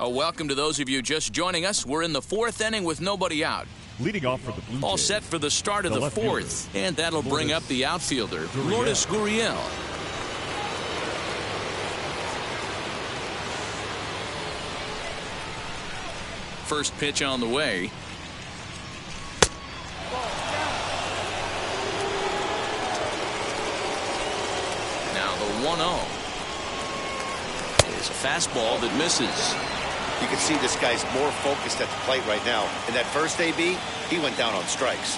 Welcome to those of you just joining us. We're in the fourth inning with nobody out. Leading off for the Blue Jays, all set for the start of the fourth, and that'll bring up the outfielder, Vladimir Guerrero. First pitch on the way. Now the 1-0 is a fastball that misses. You can see this guy's more focused at the plate right now. In that first AB, he went down on strikes.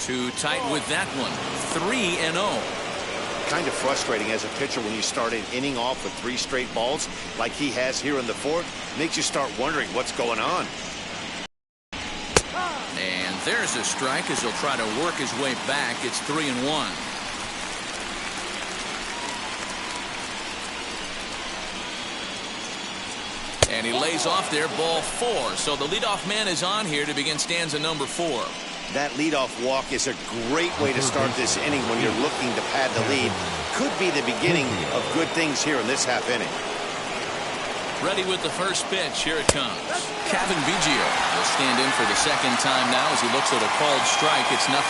Too tight with that one. 3-0. Kind of frustrating as a pitcher when you start an inning off with 3 straight balls like he has here in the fourth. Makes you start wondering what's going on. And there's a strike as he'll try to work his way back. It's 3-1. And he lays off there, ball 4. So the leadoff man is on here to begin stanza number 4. That leadoff walk is a great way to start this inning when you're looking to pad the lead. Could be the beginning of good things here in this half inning. Ready with the first pitch. Here it comes. Kevin Biggio will stand in for the second time now as he looks at a called strike. It's 0-1.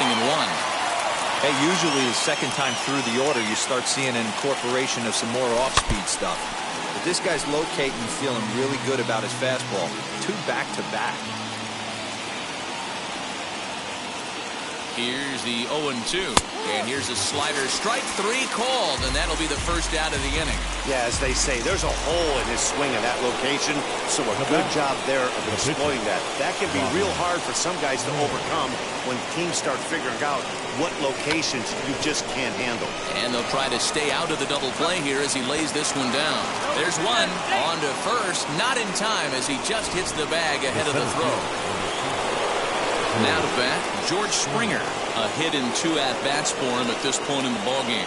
Hey, usually the second time through the order, you start seeing an incorporation of some more off-speed stuff. But this guy's locating and feeling really good about his fastball. 2 back-to-back. Here's the 0-2. And here's a slider. Strike 3 called, and that'll be the first out of the inning. Yeah, as they say, there's a hole in his swing in that location, so a good job there of exploiting that. That can be real hard for some guys to overcome when teams start figuring out what locations you just can't handle. And they'll try to stay out of the double play here as he lays this one down. There's one on to first, not in time as he just hits the bag ahead of the throw. Now to bat, George Springer. A hit in 2 at-bats for him at this point in the ballgame.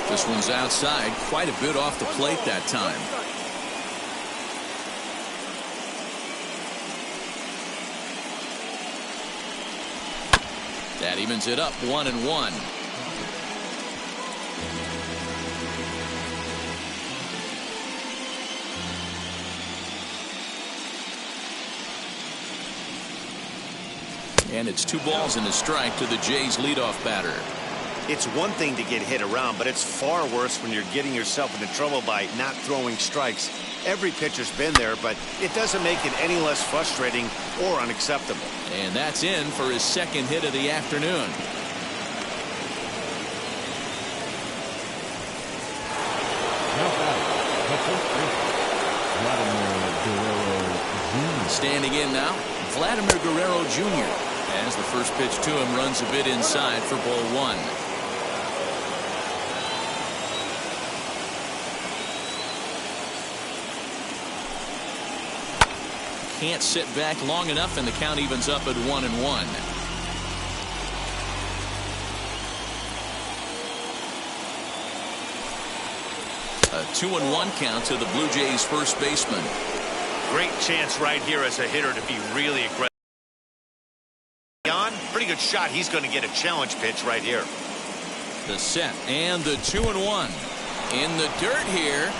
This one's outside, quite a bit off the plate that time. That evens it up, 1-1. And it's 2 balls and a strike to the Jays leadoff batter. It's one thing to get hit around, but it's far worse when you're getting yourself into trouble by not throwing strikes. Every pitcher's been there, but it doesn't make it any less frustrating or unacceptable. And that's in for his second hit of the afternoon. Standing in now, Vladimir Guerrero Jr. as the first pitch to him runs a bit inside for ball 1. Can't sit back long enough, and the count evens up at 1-1. A 2-1 count to the Blue Jays first baseman. Great chance right here as a hitter to be really aggressive. Pretty good shot. He's going to get a challenge pitch right here. The set and the 2-1 in the dirt here.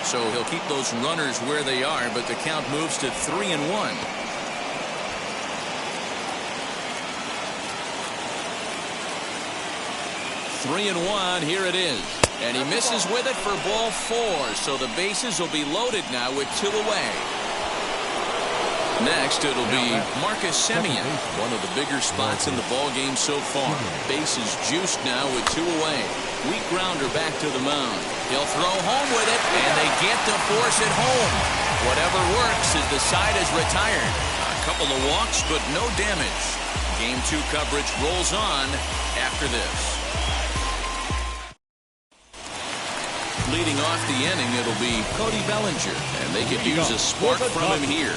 So he'll keep those runners where they are, but the count moves to 3-1. Here it is. And he misses with it for ball 4. So the bases will be loaded now with 2 away. Next, it'll be Marcus Simeon, one of the bigger spots in the ball game so far. Bases juiced now with 2 away. Weak grounder back to the mound. He'll throw home with it, and they get to force it home. Whatever works as the side is retired. A couple of walks, but no damage. Game 2 coverage rolls on after this. Leading off the inning, it'll be Cody Bellinger, and they could use a spark from him here.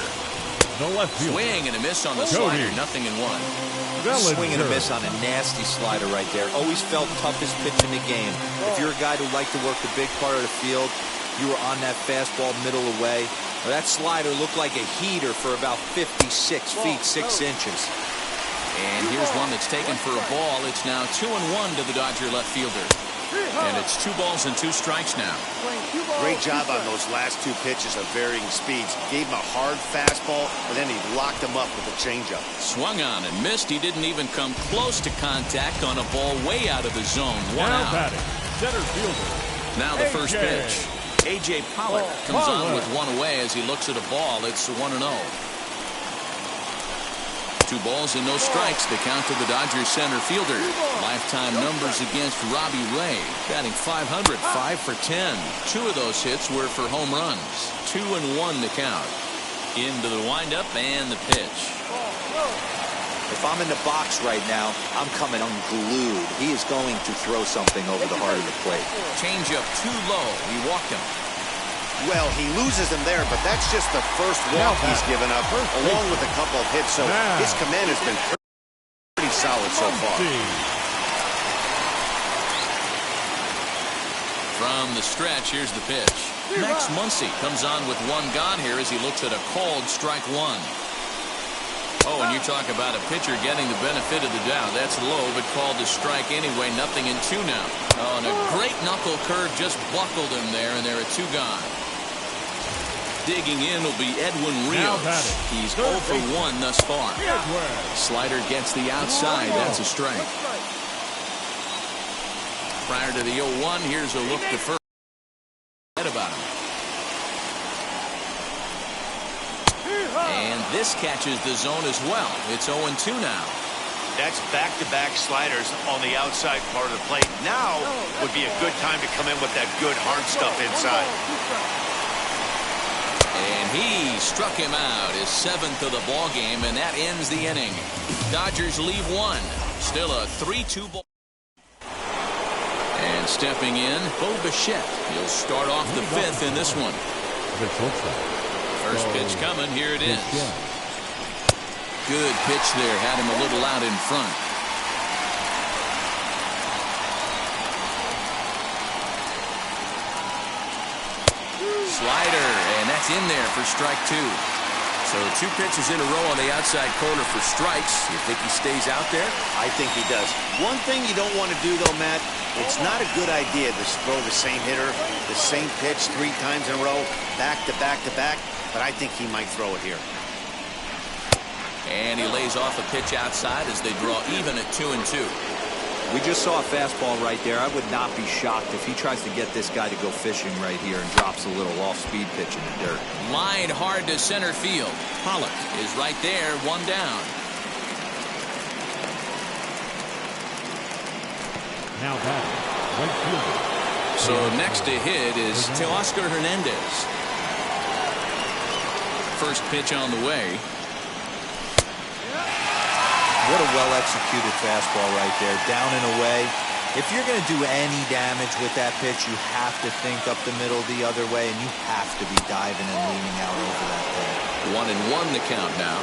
Swing and a miss on the slider, 0-1. Swing and a miss on a nasty slider right there. Always felt toughest pitch in the game. If you're a guy who liked to work the big part of the field, you were on that fastball middle away. Well, that slider looked like a heater for about 56 feet 6 inches. And here's one that's taken for a ball. It's now 2-1 to the Dodger left fielder. And it's 2 balls and 2 strikes now. Great job on those last 2 pitches of varying speeds. Gave him a hard fastball, and then he locked him up with a changeup. Swung on and missed. He didn't even come close to contact on a ball way out of the zone. 1 out. Batting, center fielder. Now the first pitch. A.J. Pollock comes on with 1 away as he looks at a ball. It's 1-0. 2 balls and no strikes. The count to the Dodgers center fielder. Lifetime numbers against Robbie Ray. Batting .500, 5 for 10. 2 of those hits were for home runs. 2-1 the count. Into the windup and the pitch. If I'm in the box right now, I'm coming unglued. He is going to throw something over the heart of the plate. Changeup too low. He walked him. Well, he loses him there, but that's just the first walk he's given up, along with a couple of hits, so his command has been pretty solid so far. From the stretch, here's the pitch. Max Muncie comes on with 1 gone here as he looks at a called strike 1. Oh, and you talk about a pitcher getting the benefit of the doubt. That's low, but called to strike anyway. Nothing in 2 now. Oh, and a great knuckle curve just buckled him there, and there are 2 gone. Digging in will be Edwin Reed. He's 0 for 1 thus far. Slider gets the outside. That's a strike. Prior to the 0-1, here's a look to first. About him. And this catches the zone as well. It's 0-2 now. That's back-to-back sliders on the outside part of the plate. Now would be a good time to come in with that good hard stuff inside. And he struck him out, his 7th of the ball game, and that ends the inning. Dodgers leave 1. Still a 3-2 ball. And stepping in, Bo Bichette. He'll start off the 5th in this one. First pitch coming. Here it is. Good pitch there. Had him a little out in front. Slider, and that's in there for strike 2. So 2 pitches in a row on the outside corner for strikes. You think he stays out there? I think he does. One thing you don't want to do, though, Matt, it's not a good idea to throw the same hitter, the same pitch 3 times in a row, back to back to back, but I think he might throw it here. And he lays off a pitch outside as they draw even at 2-2. We just saw a fastball right there. I would not be shocked if he tries to get this guy to go fishing right here and drops a little off-speed pitch in the dirt. Line hard to center field. Pollock is right there, 1 down. Now batting, right fielder. So next to hit is Teoscar Hernandez. First pitch on the way. What a well-executed fastball right there, down and away. If you're going to do any damage with that pitch, you have to think up the middle the other way, and you have to be diving and leaning out over that thing. 1-1 the count now.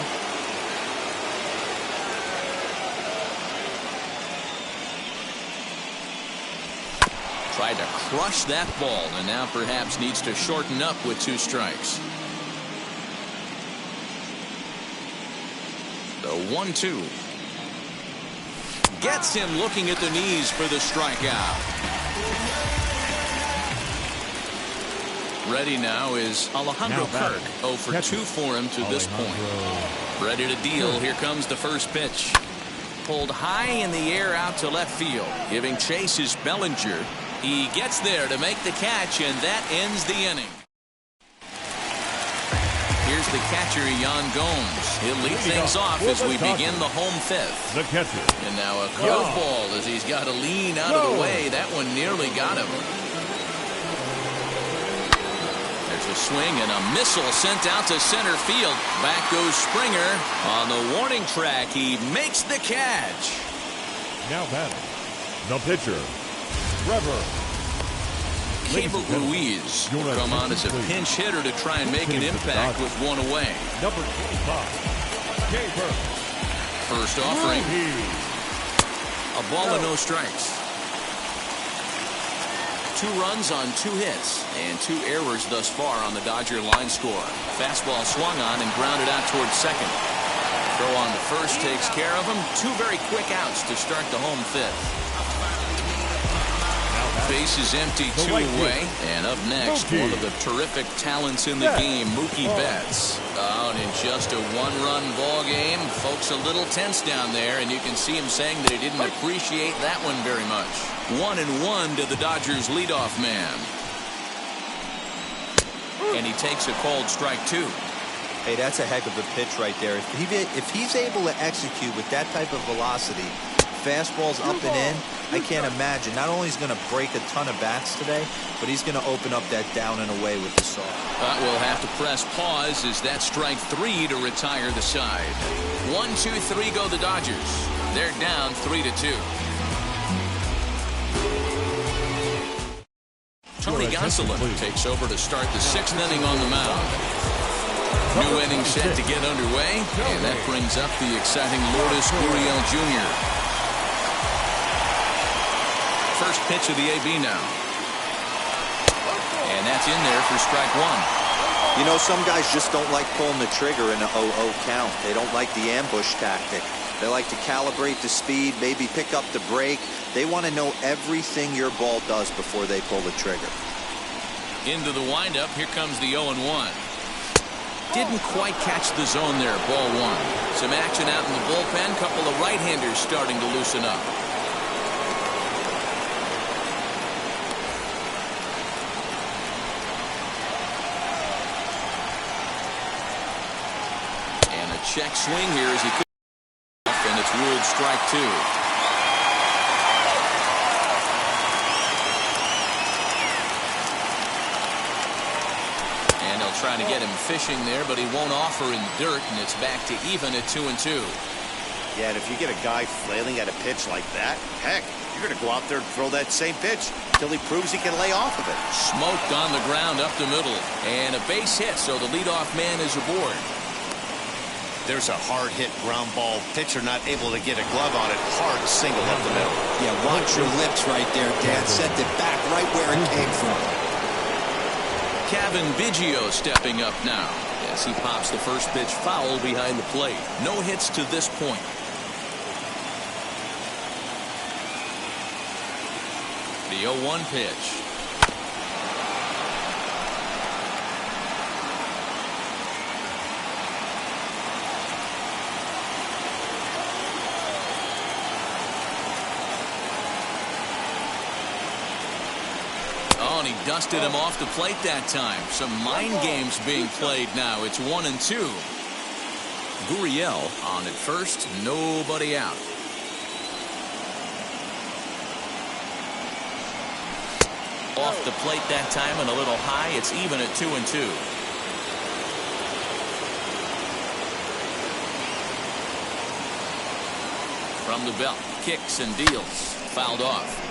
Tried to crush that ball, and now perhaps needs to shorten up with 2 strikes. The 1-2. Gets him looking at the knees for the strikeout. Ready now is Alejandro Kirk. 0 for 2 for him to this point. Ready to deal. Here comes the first pitch. Pulled high in the air out to left field. Giving chase is Bellinger. He gets there to make the catch, and that ends the inning. Here's the catcher, Gomes. He'll lead things off as we begin the home 5th. The catcher. And now a curveball as he's got to lean out of the way. That one nearly got him. There's a swing and a missile sent out to center field. Back goes Springer. On the warning track, he makes the catch. Now batting, the pitcher, Trevor. Caber Ruiz will come on as a pinch hitter to try and make an impact with 1 away. Number 25, Caber. First offering. A ball and no strikes. 2 runs on 2 hits and 2 errors thus far on the Dodger line score. Fastball swung on and grounded out towards second. Throw on to first takes care of him. 2 very quick outs to start the home 5th. Base is empty, 2 away. And up next, one of the terrific talents in the game, Mookie Betts. Out in just a 1-run ball game. Folks a little tense down there, and you can see him saying that he didn't appreciate that one very much. 1-1 to the Dodgers leadoff man. And he takes a called strike 2. Hey, that's a heck of a pitch right there. If he's able to execute with that type of velocity, fastballs up and in, I can't imagine. Not only is he going to break a ton of bats today, but he's going to open up that down and away with the soft. But we'll have to press pause as that strike 3 to retire the side. 1, 2, 3 go the Dodgers. They're down 3-2. Tony Gonsolin takes over to start the 6th inning on the mound. New inning set to get underway, and that brings up the exciting Lourdes Gurriel Jr. First pitch of the AB now. And that's in there for strike 1. You know, some guys just don't like pulling the trigger in an 0-0 count. They don't like the ambush tactic. They like to calibrate the speed, maybe pick up the brake. They want to know everything your ball does before they pull the trigger. Into the windup, here comes the 0-1. Didn't quite catch the zone there, ball 1. Some action out in the bullpen, couple of right-handers starting to loosen up. And a check swing here as he could, and it's ruled strike 2. Trying to get him fishing there, but he won't offer in dirt, and it's back to even at 2-2. Yeah, and if you get a guy flailing at a pitch like that, heck, you're going to go out there and throw that same pitch till he proves he can lay off of it. Smoked on the ground up the middle, and a base hit, so the leadoff man is aboard. There's a hard hit ground ball. Pitcher not able to get a glove on it. Hard single up the middle. Yeah, watch your lips right there, Dan. Sent it back right where it came from. Kevin Biggio stepping up now as he pops the first pitch foul behind the plate. No hits to this point. The 0-1 pitch. He dusted him off the plate that time. Some mind games being played now. It's 1-2. Gurriel on at first. Nobody out. Off the plate that time and a little high. It's even at 2-2. From the belt. Kicks and deals. Fouled off.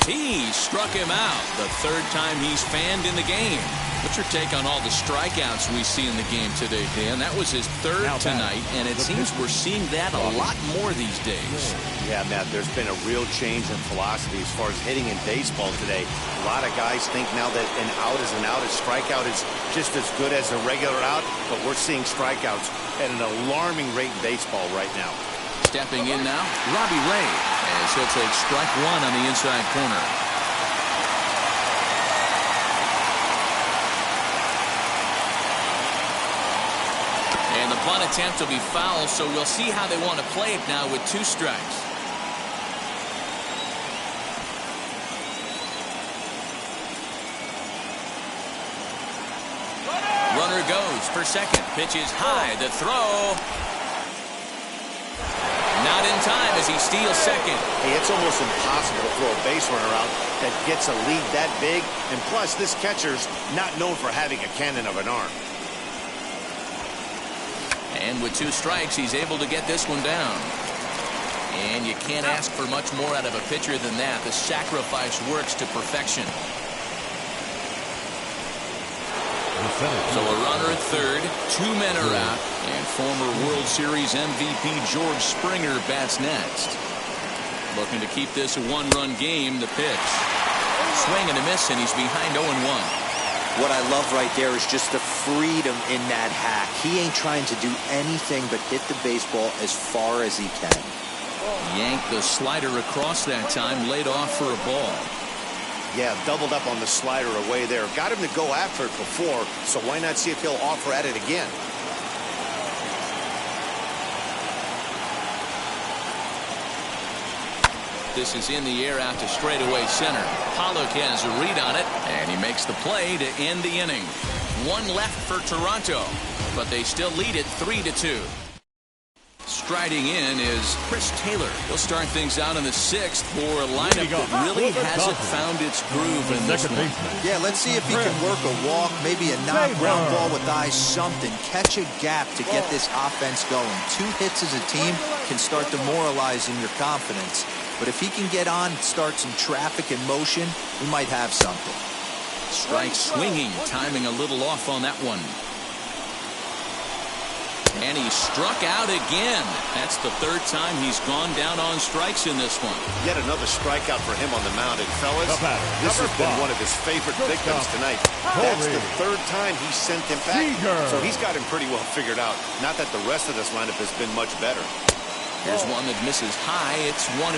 He struck him out the 3rd time he's fanned in the game. What's your take on all the strikeouts we see in the game today, Dan? That was his 3rd tonight, and it seems we're seeing that a lot more these days. Yeah, Matt, there's been a real change in philosophy as far as hitting in baseball today. A lot of guys think now that an out is an out. A strikeout is just as good as a regular out, but we're seeing strikeouts at an alarming rate in baseball right now. Stepping in now, Robbie Ray, as he'll take strike 1 on the inside corner. And the bunt attempt will be foul, so we'll see how they want to play it now with 2 strikes. Runner goes for second. Pitch is high. The throw. Not in time as he steals second. Hey, it's almost impossible to throw a base runner out that gets a lead that big. And plus, this catcher's not known for having a cannon of an arm. And with 2 strikes, he's able to get this one down. And you can't ask for much more out of a pitcher than that. The sacrifice works to perfection. So a runner at third, 2 men are out, and former World Series MVP George Springer bats next. Looking to keep this a 1-run game. The pitch. Swing and a miss, and he's behind 0-1. What I love right there is just the freedom in that hack. He ain't trying to do anything but hit the baseball as far as he can. Yanked the slider across that time, laid off for a ball. Yeah, doubled up on the slider away there. Got him to go after it before, so why not see if he'll offer at it again? This is in the air out to straightaway center. Pollock has a read on it, and he makes the play to end the inning. 1 left for Toronto, but they still lead it 3-2. Striding in is Chris Taylor. He'll start things out in the 6th for a lineup that really hasn't found its groove in this one. Yeah, let's see if he can work a walk, maybe a knock, ground ball with eyes, something. Catch a gap to get this offense going. 2 hits as a team can start demoralizing your confidence. But if he can get on, start some traffic in motion, we might have something. Strike swinging, timing a little off on that one. And he struck out again. That's the 3rd time he's gone down on strikes in this one. Yet another strikeout for him on the mound. And fellas, this has been one of his favorite victims tonight. That's the 3rd time he sent him back. So he's got him pretty well figured out. Not that the rest of this lineup has been much better. Here's one that misses high. It's 1-1.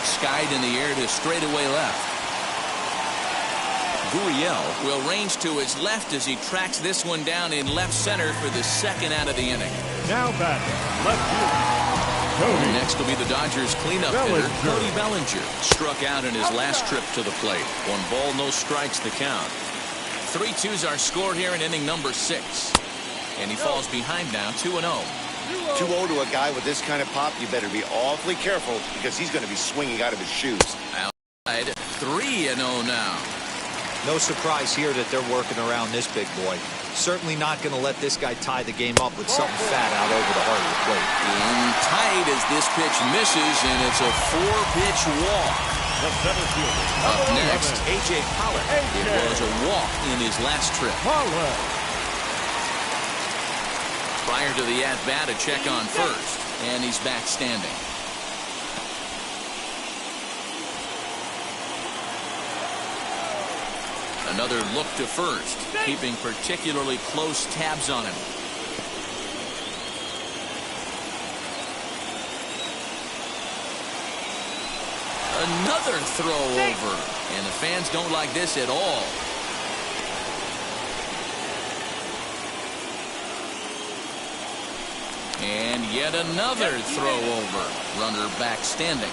Skied in the air to straightaway left. Gurriel will range to his left as he tracks this one down in left center for the 2nd out of the inning. Now back, left field. Next will be the Dodgers cleanup hitter, Cody Bellinger. Struck out in his last trip to the plate. 1 ball, no strikes the count. 3-2's our score here in inning number 6. And he falls behind now, 2-0. 2-0 to a guy with this kind of pop, you better be awfully careful because he's going to be swinging out of his shoes. Outside, 3-0 now. No surprise here that they're working around this big boy. Certainly not going to let this guy tie the game up with something fat out over the heart of the plate. In tight as this pitch misses, and it's a 4-pitch walk. Up next, A.J. Pollock. It was a walk in his last trip. Prior to the at-bat, a check on first, and he's back standing. Another look to first, keeping particularly close tabs on him. Another throw over, and the fans don't like this at all. And yet another throw over. Runner back standing.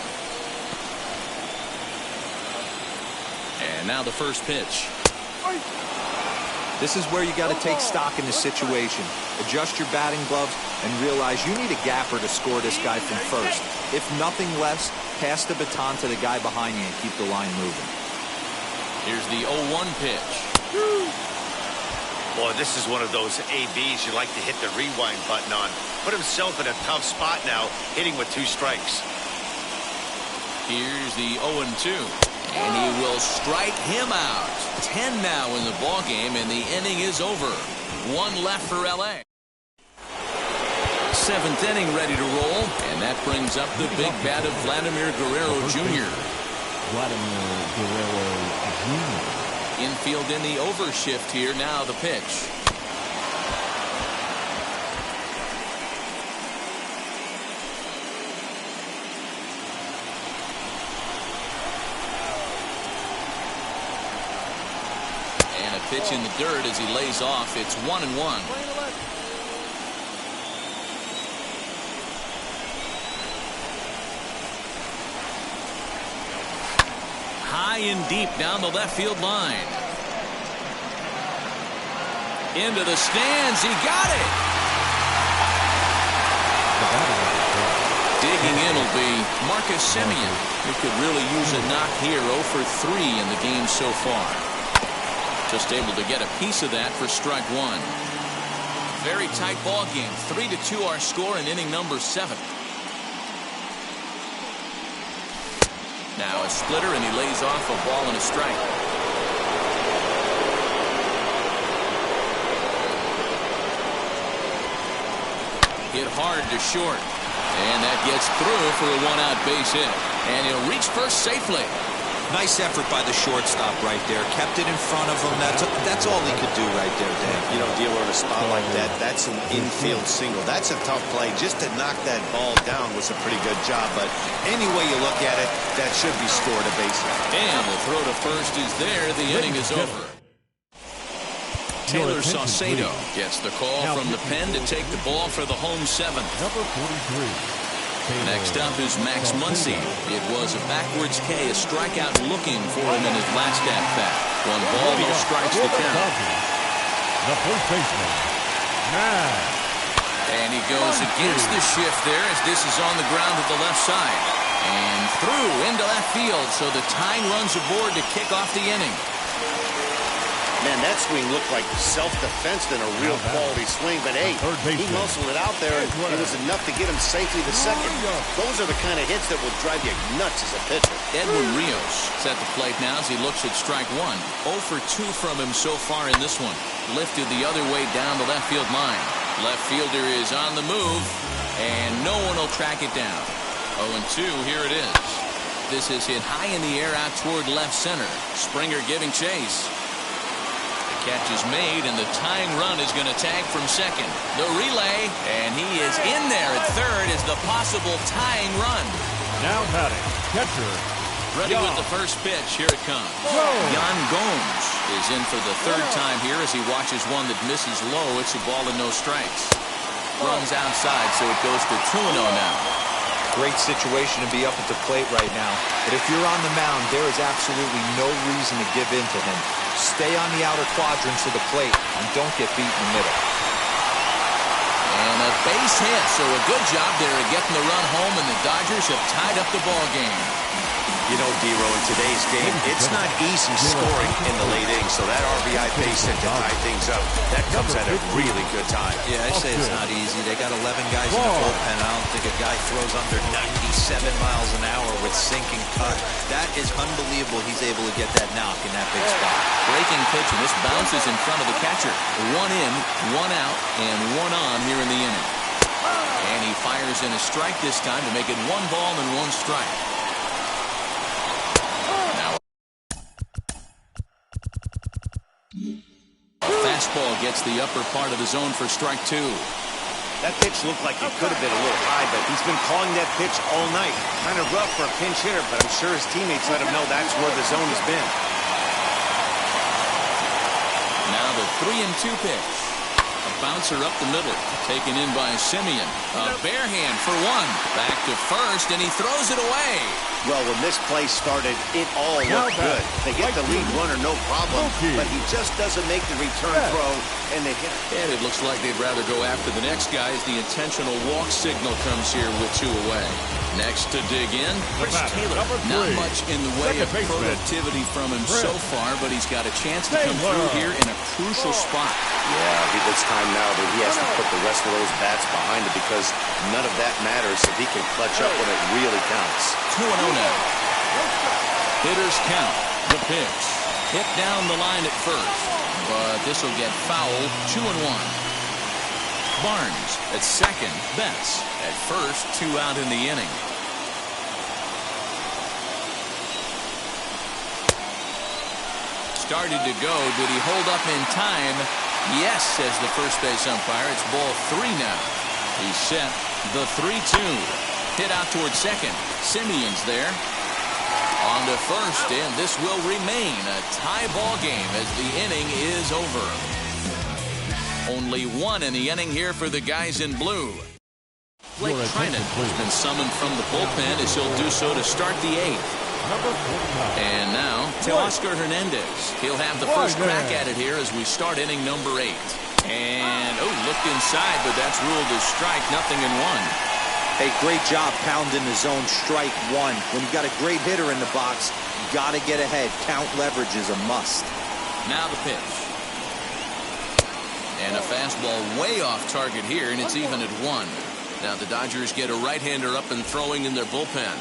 And now the first pitch. This is where you got to take stock in the situation. Adjust your batting gloves and realize you need a gapper to score this guy from first. If nothing less, pass the baton to the guy behind you and keep the line moving. Here's the 0-1 pitch. Boy, this is one of those ABs you like to hit the rewind button on. Put himself in a tough spot now, hitting with 2 strikes. Here's the 0-2. And he will strike him out. 10 now in the ballgame, and the inning is over. 1 left for L.A. 7th inning ready to roll, and that brings up the big bat of Vladimir Guerrero Jr. Vladimir Guerrero Jr. Infield in the overshift here. Now the pitch. And a pitch in the dirt as he lays off. It's 1-1. High and deep down the left field line. Into the stands. He got it. Digging in will be Marcus Simeon. He could really use a knock here. 0 for 3 in the game so far. Just able to get a piece of that for strike 1. Very tight ball game. 3-2 our score in inning number 7. Now a splitter, and he lays off a ball and a strike. Hit hard to short. And that gets through for a one-out base hit. And he'll reach first safely. Nice effort by the shortstop right there. Kept it in front of him. That's all he could do right there, Dan. You know, dealer in a spot like that, that's an infield single. That's a tough play. Just to knock that ball down was a pretty good job. But any way you look at it, that should be scored a base hit. And the throw to first is there. The inning is over. Taylor Saucedo gets the call from the pen to take the ball for the home seventh. Number 43. Next up is Max Muncie. It was a backwards K, a strikeout looking for him in his last at-bat. 1 ball, no strikes to count. The first baseman, Max. And he goes against the shift there as this is on the ground to the left side. And through into left field, so the tying runs aboard to kick off the inning. Man, that swing looked like self-defense than a real quality swing. But, hey, he muscled it out there, and it was enough to get him safely to second. Those are the kind of hits that will drive you nuts as a pitcher. Edwin Rios is at the plate now as he looks at strike one. 0 for 2 from him so far in this one. Lifted the other way down the left field line. Left fielder is on the move, and no one will track it down. 0-2, here it is. This is hit high in the air out toward left center. Springer giving chase. Catch is made, and the tying run is going to tag from second. The relay, and he is in there at third as the possible tying run. Now batting, catcher. Ready with the first pitch. Here it comes. Yan Gomes is in for the third time here as he watches one that misses low. It's a ball and no strikes. Runs outside, so it goes to 2-0 now. Great situation to be up at the plate right now. But if you're on the mound, there is absolutely no reason to give in to him. Stay on the outer quadrants of the plate and don't get beat in the middle. And a base hit, so a good job there at getting the run home, and the Dodgers have tied up the ball game. You know, D-Row, in today's game, it's not easy scoring in the late innings, so that RBI base hit to tie things up, that comes at a really good time. Yeah, I say it's not easy. They got 11 guys in the bullpen. I don't think a guy throws under 97 miles an hour with sinking cut. That is unbelievable he's able to get that knock in that big spot. Breaking pitch, and this bounces in front of the catcher. 1 in, 1 out, and 1 on here in the inning. And he fires in a strike this time to make it 1 ball and 1 strike. Fastball gets the upper part of the zone for strike 2. That pitch looked like it could have been a little high, but he's been calling that pitch all night. Kind of rough for a pinch hitter, but I'm sure his teammates let him know that's where the zone has been. Now the 3-2 pitch. A bouncer up the middle, taken in by Simeon. A bare hand for 1. Back to first, and he throws it away. Well, when this play started, it all looked good. They get the lead runner, no problem, but he just doesn't make the return throw, and they hit it. And it looks like they'd rather go after the next guy as the intentional walk signal comes here with 2 away. Next to dig in, Chris Taylor. Not much in the way of productivity from him so far, but he's got a chance to come through here in a crucial spot. Yeah, it's time now that he has to put the rest of those bats behind him because none of that matters if he can clutch up when it really counts. 2-0 now. Hitters count. The pitch. Hit down the line at first, but this will get fouled. 2-1. Barnes at second. Betts at first. 2 out in the inning. Started to go. Did he hold up in time? Yes, says the first base umpire. It's ball 3 now. He's set. The 3-2. Hit out towards second. Simeon's there. On to first, and this will remain a tie ball game as the inning is over. Only 1 in the inning here for the guys in blue. Blake Trinan has been summoned from the bullpen as he'll do so to start the 8th. And now to Oscar Hernandez. He'll have the first crack at it here as we start inning number 8. And, looked inside, but that's ruled as strike, 0-1. Hey, great job pounding the zone, strike 1. When you got a great hitter in the box, you got to get ahead. Count leverage is a must. Now the pitch. And a fastball way off target here, and it's even at 1. Now the Dodgers get a right-hander up and throwing in their bullpen.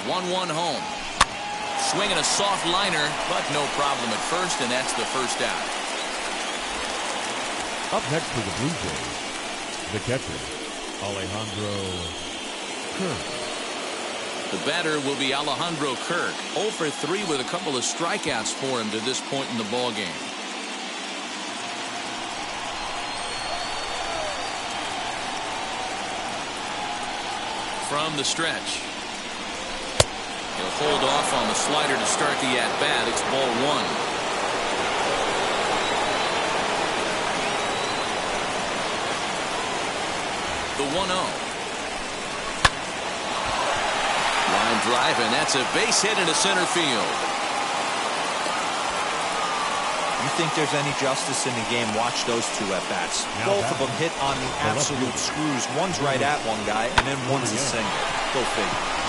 1-1 home. Swinging a soft liner, but no problem at first, and that's the first out. Up next for the Blue Jays, the catcher, Alejandro Kirk. The batter will be Alejandro Kirk. 0 for 3 with a couple of strikeouts for him to this point in the ballgame. From the stretch. He'll hold off on the slider to start the at-bat. It's ball 1. The 1-0. Line drive, and that's a base hit into center field. You think there's any justice in the game? Watch those two at-bats. Both of them hit on the absolute screws. One's right at one guy, and then one's a single. Go figure.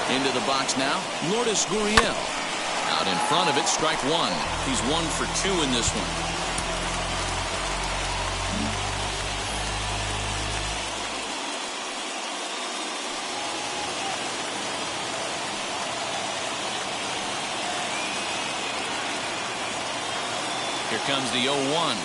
Into the box now, Lourdes Gurriel. Out in front of it, strike 1. He's 1 for 2 in this one. Here comes the 0-1.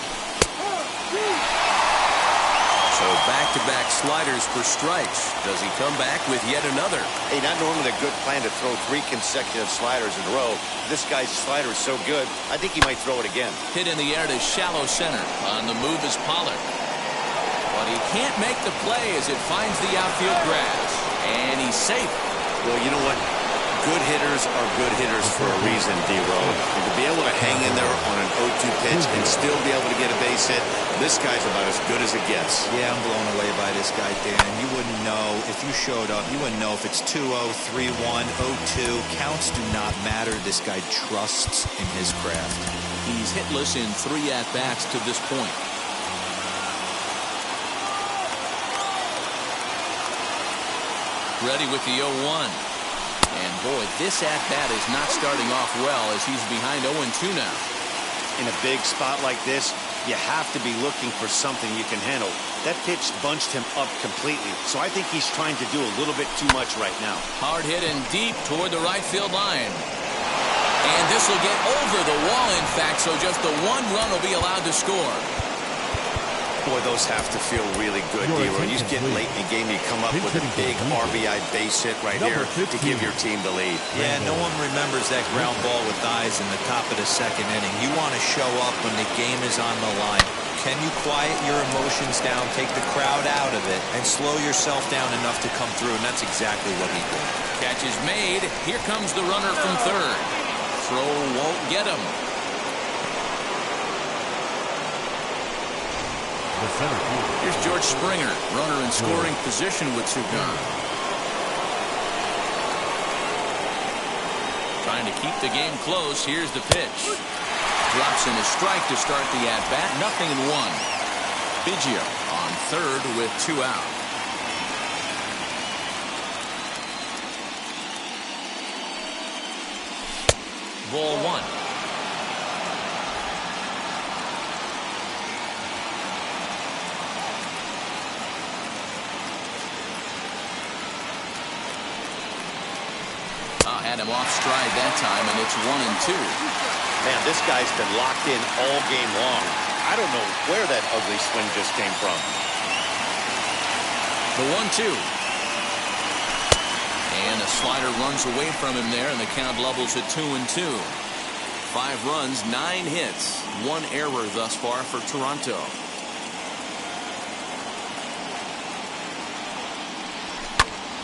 So back-to-back sliders for strikes. Does he come back with yet another? Hey, not normally a good plan to throw 3 consecutive sliders in a row. This guy's slider is so good, I think he might throw it again. Hit in the air to shallow center. On the move is Pollock. But he can't make the play as it finds the outfield grass. And he's safe. Well, you know what? Good hitters are good hitters for a reason, D-Row. And to be able to hang in there on an 0-2 pitch and still be able to get a base hit, this guy's about as good as it gets. Yeah, I'm blown away by this guy, Dan. You wouldn't know if you showed up. You wouldn't know if it's 2-0, 3-1, 0-2. Counts do not matter. This guy trusts in his craft. He's hitless in 3 at-bats to this point. Ready with the 0-1. And boy, this at-bat is not starting off well as he's behind 0-2 now. In a big spot like this, you have to be looking for something you can handle. That pitch bunched him up completely, so I think he's trying to do a little bit too much right now. Hard hit and deep toward the right field line. And this will get over the wall, in fact, so just the 1 run will be allowed to score. Boy, those have to feel really good, D-Row. You get late in the game, you come up with a big RBI base hit right here to give your team the lead. Yeah, no one remembers that ground ball with eyes in the top of the 2nd inning. You want to show up when the game is on the line. Can you quiet your emotions down, take the crowd out of it, and slow yourself down enough to come through? And that's exactly what he did. Catch is made. Here comes the runner from 3rd. Throw won't get him. Here's George Springer, runner in scoring position with 2 gone. Trying to keep the game close. Here's the pitch. Drops in a strike to start the at-bat. Nothing in 1. Biggio on 3rd with 2 out. Ball 1. Had him off stride that time, and it's 1-2. Man, this guy's been locked in all game long. I don't know where that ugly swing just came from. The 1-2. And the slider runs away from him there, and the count levels at 2-2. 5 runs, 9 hits, 1 error thus far for Toronto.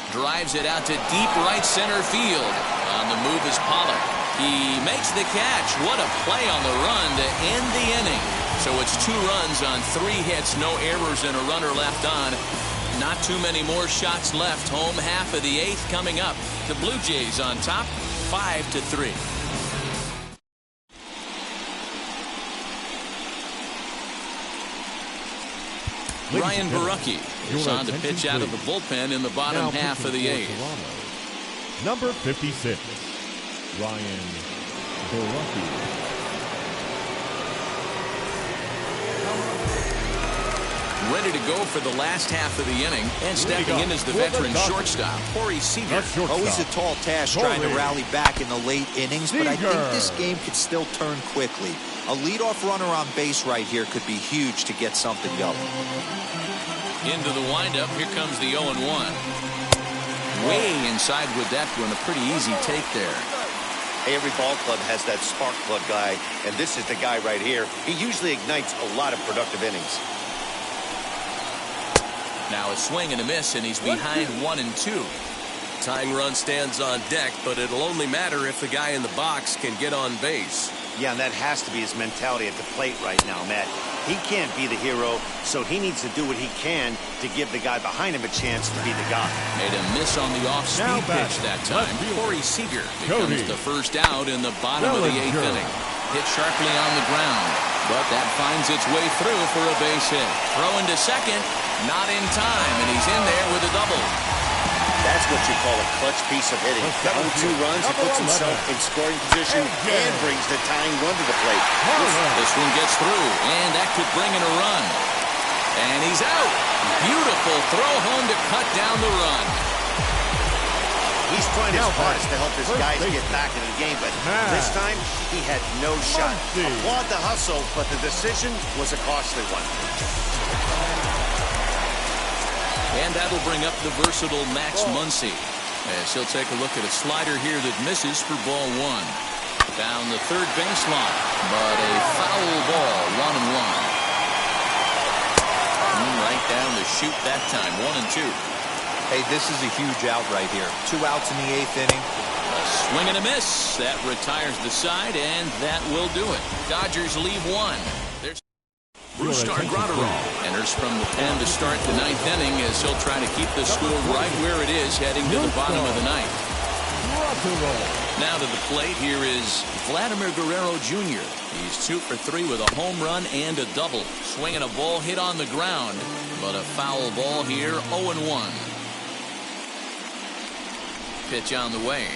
Drives it out to deep right center field. On the move is Pollock. He makes the catch. What a play on the run to end the inning. So it's 2 runs on 3 hits, no errors, and a runner left on. Not too many more shots left. Home half of the 8th coming up. The Blue Jays on top, 5-3. Ryan Barucki is on to pitch out of the bullpen in the bottom half of the 8th. Number 56, Ryan Barucki. ready to go for the last half of the inning. And stepping in as the veteran shortstop, Seager. Always a tall task trying to rally back in the late innings, but I think this game could still turn quickly. A leadoff runner on base right here could be huge to get something going. Into the windup, here comes the 0-1. Way inside with that one, a pretty easy take there. Every ball club has that spark plug guy, and this is the guy right here. He usually ignites a lot of productive innings. Now a swing and a miss, and he's behind 1-2. Tying run stands on deck, but it'll only matter if the guy in the box can get on base. Yeah, and that has to be his mentality at the plate right now, Matt. He can't be the hero, so he needs to do what he can to give the guy behind him a chance to be the guy. Made a miss on the off-speed pitch that time. Seager becomes the first out in the bottom of the 8th inning. Hit sharply on the ground, but that finds its way through for a base hit. Throw into second, not in time, and he's in there with a double. That's what you call a clutch piece of hitting. Down 2 runs, he puts himself in scoring position and brings the tying run to the plate. This one gets through, and that could bring in a run. And he's out. Beautiful throw home to cut down the run. He's trying his hardest to help his guys get back in the game, but this time he had no shot. Applaud the hustle, but the decision was a costly one. And that'll bring up the versatile Max Muncie, as he'll take a look at a slider here that misses for ball 1. Down the third baseline, but a foul ball, 1-1. Right down the chute that time, 1-2. Hey, this is a huge out right here. 2 outs in the 8th inning. A swing and a miss. That retires the side, and that will do it. Dodgers leave 1. Brustar Graterol enters from the pen to start the 9th inning as he'll try to keep the score right where it is heading to the bottom of the 9th. Now to the plate, here is Vladimir Guerrero Jr. He's 2 for 3 with a home run and a double. Swinging a ball hit on the ground, but a foul ball here, 0-1. Pitch on the way.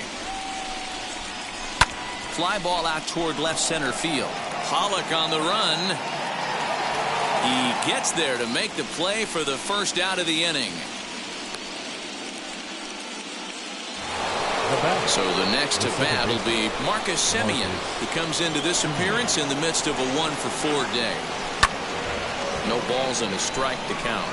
Fly ball out toward left center field. Pollock on the run. He gets there to make the play for the first out of the inning. So the next to bat will be Simeon, who comes into this appearance in the midst of a 1-for-4 day. No balls and a strike to count.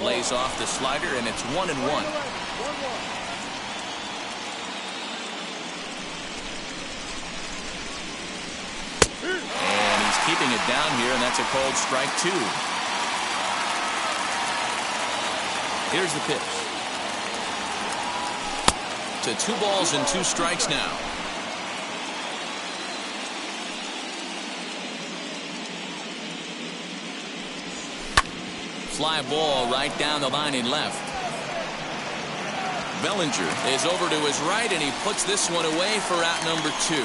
Lays off the slider, and it's 1-1. And he's keeping it down here, and that's a called strike 2. Here's the pitch. To 2 balls and 2 strikes now. Fly ball right down the line in left. Bellinger is over to his right, and he puts this one away for out number 2.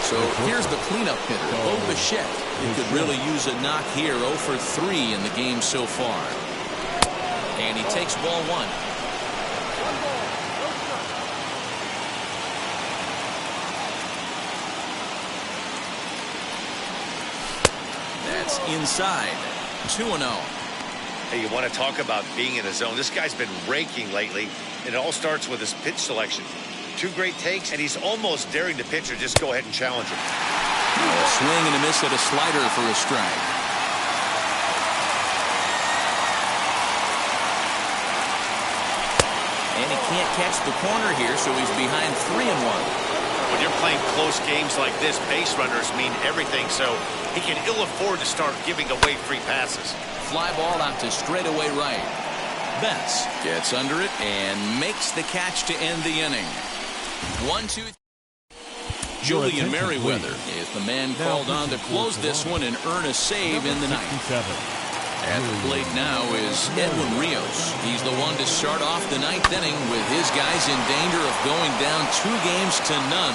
So here's the cleanup hitter, Bo Bichette. He could really use a knock here, 0 for 3 in the game so far. And he takes ball 1. That's inside. 2-0. Hey, you want to talk about being in a zone? This guy's been raking lately, and it all starts with his pitch selection. 2 great takes, and he's almost daring the pitcher just go ahead and challenge him. A swing and a miss at a slider for a strike. And he can't catch the corner here, so he's behind 3-1. When you're playing close games like this, base runners mean everything, so he can ill afford to start giving away free passes. Fly ball out to straightaway right. Betts gets under it and makes the catch to end the inning. 1-2. Julian Merriweather is the man called on to close this one and earn a save in the ninth. At the plate now is Edwin Rios. He's the one to start off the 9th inning with his guys in danger of going down 2-0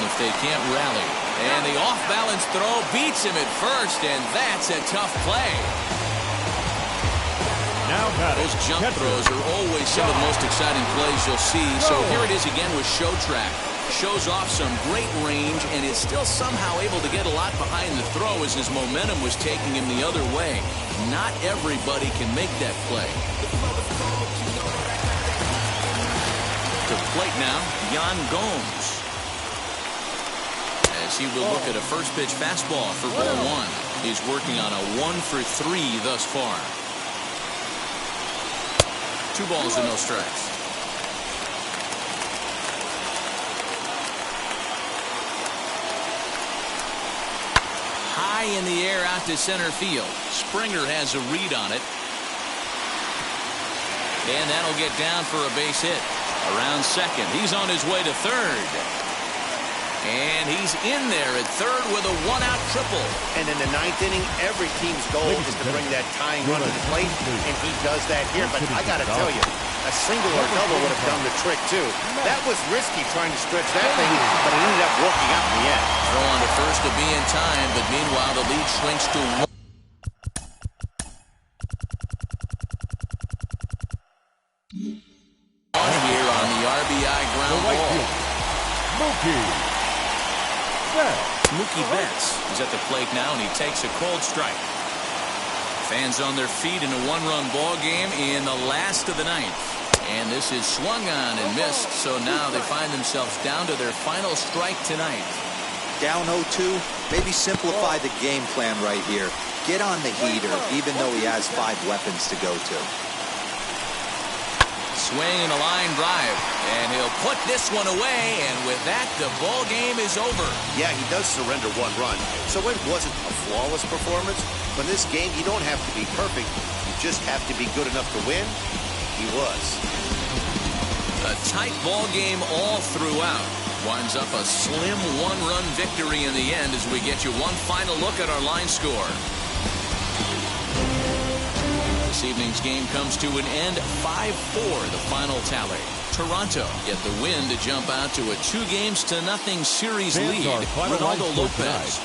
if they can't rally. And the off-balance throw beats him at first, and that's a tough play. Now batting. Those jump throws are always some of the most exciting plays you'll see. So here it is again with Show Track. Shows off some great range and is still somehow able to get a lot behind the throw as his momentum was taking him the other way. Not everybody can make that play. To plate now, Gomes. As he will look at a first pitch fastball for ball one. He's working on a 1-for-3 thus far. 2 balls and no strikes. High in the air out to center field. Springer has a read on it. And that'll get down for a base hit. Around second. He's on his way to third. And he's in there at third with a 1-out triple. And in the 9th inning, every team's goal is to bring that tying run to the plate, and he does that here. But I got to tell you, a single or double would have done the trick, too. That was risky trying to stretch that thing, but it ended up working out in the end. Throw on to first to be in time, but meanwhile the lead shrinks to 1. Here on the RBI ground ball. Mookie Betts is at the plate now, and he takes a cold strike. Fans on their feet in a 1-run ball game in the last of the 9th. And this is swung on and missed, so now they find themselves down to their final strike tonight. Down 0-2, maybe simplify the game plan right here. Get on the heater, even though he has 5 weapons to go to. Swing and a line drive, and he'll put this one away, and with that, the ball game is over. Yeah, he does surrender 1 run, so it wasn't a flawless performance. But in this game, you don't have to be perfect. You just have to be good enough to win. He was. A tight ball game all throughout. Winds up a slim 1-run victory in the end as we get you one final look at our line score. This evening's game comes to an end, 5-4 the final tally. Toronto get the win to jump out to a 2-0 series lead. Ronaldo Lopez